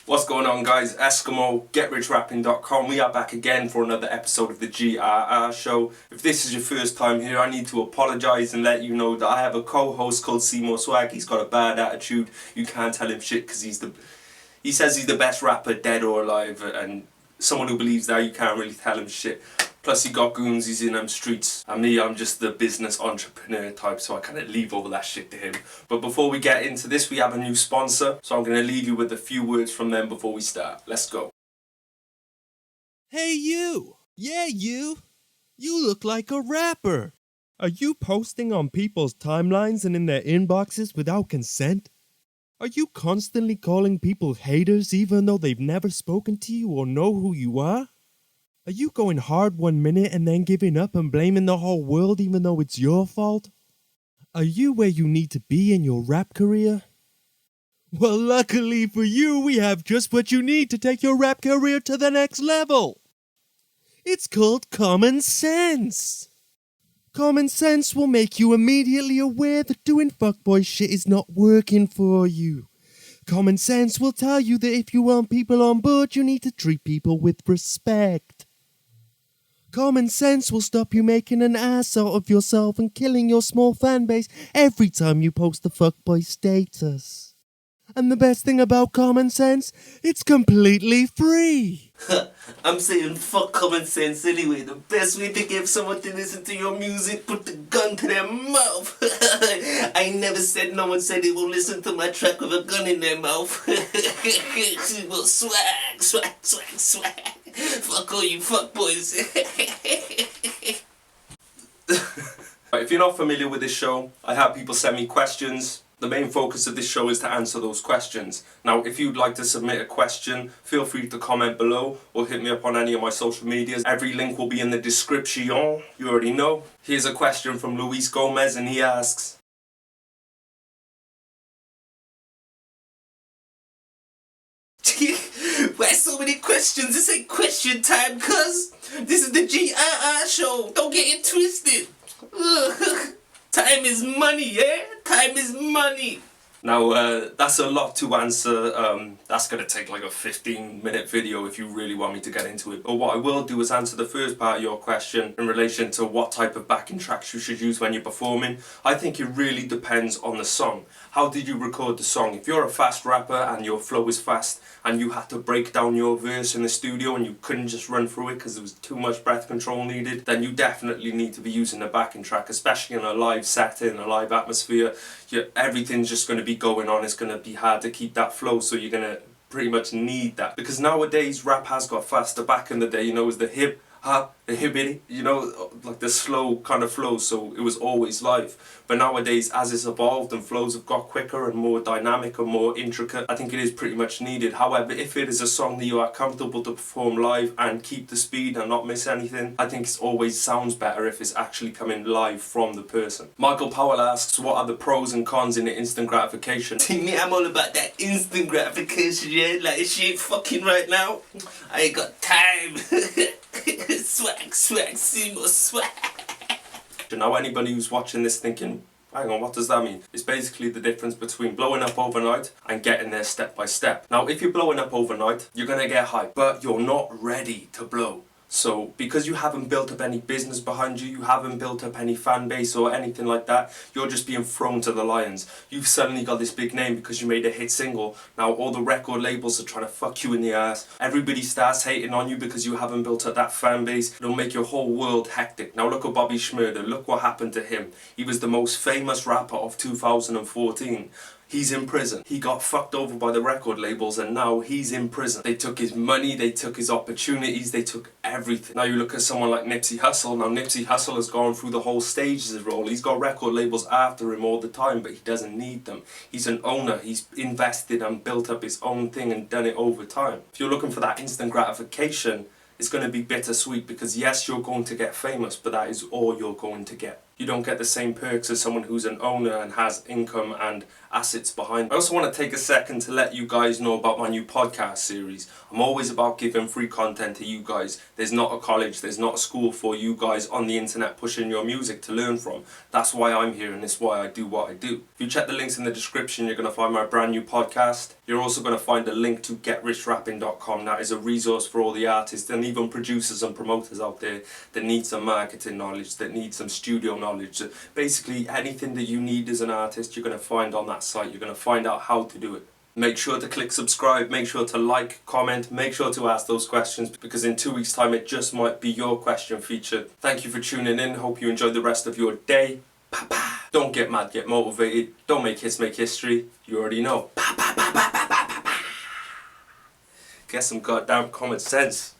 What's going on, guys? Esskimo, GetRichRapping.com. We are back again for another episode of the GRR show. If this is your first time here, I need to apologise and let you know that I have a co-host called Esskimo Swag. He's got a bad attitude. You can't tell him shit because he says he's the best rapper dead or alive, and someone who believes that, you can't really tell him shit. Plus he got goons, he's in them streets. And me, I'm just the business entrepreneur type, so I kind of leave all that shit to him. But before we get into this, we have a new sponsor, so I'm going to leave you with a few words from them before we start. Let's go. Hey you! Yeah, you! You look like a rapper! Are you posting on people's timelines and in their inboxes without consent? Are you constantly calling people haters even though they've never spoken to you or know who you are? Are you going hard one minute and then giving up and blaming the whole world even though it's your fault? Are you where you need to be in your rap career? Well, luckily for you, we have just what you need to take your rap career to the next level. It's called Common Sense. Common Sense will make you immediately aware that doing fuckboy shit is not working for you. Common Sense will tell you that if you want people on board, you need to treat people with respect. Common Sense will stop you making an ass out of yourself and killing your small fan base every time you post a fuckboy status. And the best thing about Common Sense, it's completely free. I'm saying fuck common sense anyway. The best way to get someone to listen to your music, put the gun to their mouth. I never said no one said they will listen to my track with a gun in their mouth. Well, swag. Fuck all you fuckboys. If you're not familiar with this show, I have people send me questions. The main focus of this show is to answer those questions. Now, if you'd like to submit a question, feel free to comment below or hit me up on any of my social medias. Every link will be in the description, you already know. Here's a question from Luis Gomez, and he asks, why so many questions? This ain't question time, cuz. This is the GRR show. Don't get it twisted. Ugh. Time is money, yeah? Time is money. Now, that's a lot to answer. That's going to take like a 15-minute video if you really want me to get into it. But what I will do is answer the first part of your question in relation to what type of backing tracks you should use when you're performing. I think it really depends on the song. How did you record the song? If you're a fast rapper and your flow is fast and you had to break down your verse in the studio and you couldn't just run through it because there was too much breath control needed, then you definitely need to be using a backing track, especially in a live setting, a live atmosphere. Everything's just going to be going on. It's going to be hard to keep that flow, so you're going to pretty much need that. Because nowadays rap has got faster. Back in the day, it was the hip hop, the hibbity, like the slow kind of flow, so it was always live. But nowadays, as it's evolved and flows have got quicker and more dynamic and more intricate, I think it is pretty much needed. However, if it is a song that you are comfortable to perform live and keep the speed and not miss anything, I think it always sounds better if it's actually coming live from the person. Michael Powell asks, what are the pros and cons in the instant gratification? See me, I'm all about that instant gratification, yeah? Like, if she ain't fucking right now, I ain't got time. Swag, Esskimo swag. Now anybody who's watching this thinking, hang on, what does that mean? It's basically the difference between blowing up overnight and getting there step by step. Now if you're blowing up overnight, you're gonna get hype, but you're not ready to blow. So, because you haven't built up any business behind you, you haven't built up any fan base or anything like that, you're just being thrown to the lions. You've suddenly got this big name because you made a hit single. Now all the record labels are trying to fuck you in the ass. Everybody starts hating on you because you haven't built up that fan base. It'll make your whole world hectic. Now look at Bobby Shmurda, look what happened to him. He was the most famous rapper of 2014. He's in prison. He got fucked over by the record labels and now he's in prison. They took his money, they took his opportunities, they took everything. Now you look at someone like Nipsey Hussle. Now Nipsey Hussle has gone through the whole stages of role. He's got record labels after him all the time, but he doesn't need them. He's an owner. He's invested and built up his own thing and done it over time. If you're looking for that instant gratification, it's going to be bittersweet because yes, you're going to get famous, but that is all you're going to get. You don't get the same perks as someone who's an owner and has income and assets behind. I also want to take a second to let you guys know about my new podcast series. I'm always about giving free content to you guys. There's not a college, there's not a school for you guys on the internet pushing your music to learn from. That's why I'm here and it's why I do what I do. If you check the links in the description, you're going to find my brand new podcast. You're also going to find a link to GetRichRapping.com. That is a resource for all the artists and even producers and promoters out there that need some marketing knowledge, that need some studio knowledge. Basically anything that you need as an artist, you're going to find on that site. You're going to find out how to do it. Make sure to click subscribe, make sure to like, comment, make sure to ask those questions, because in 2 weeks time it just might be your question featured. Thank you for tuning in. Hope you enjoy the rest of your day. Pa-pa. Don't get mad, get motivated. Don't make hits, make history. You already know. Pa-pa-pa-pa-pa-pa-pa. Get some goddamn common sense.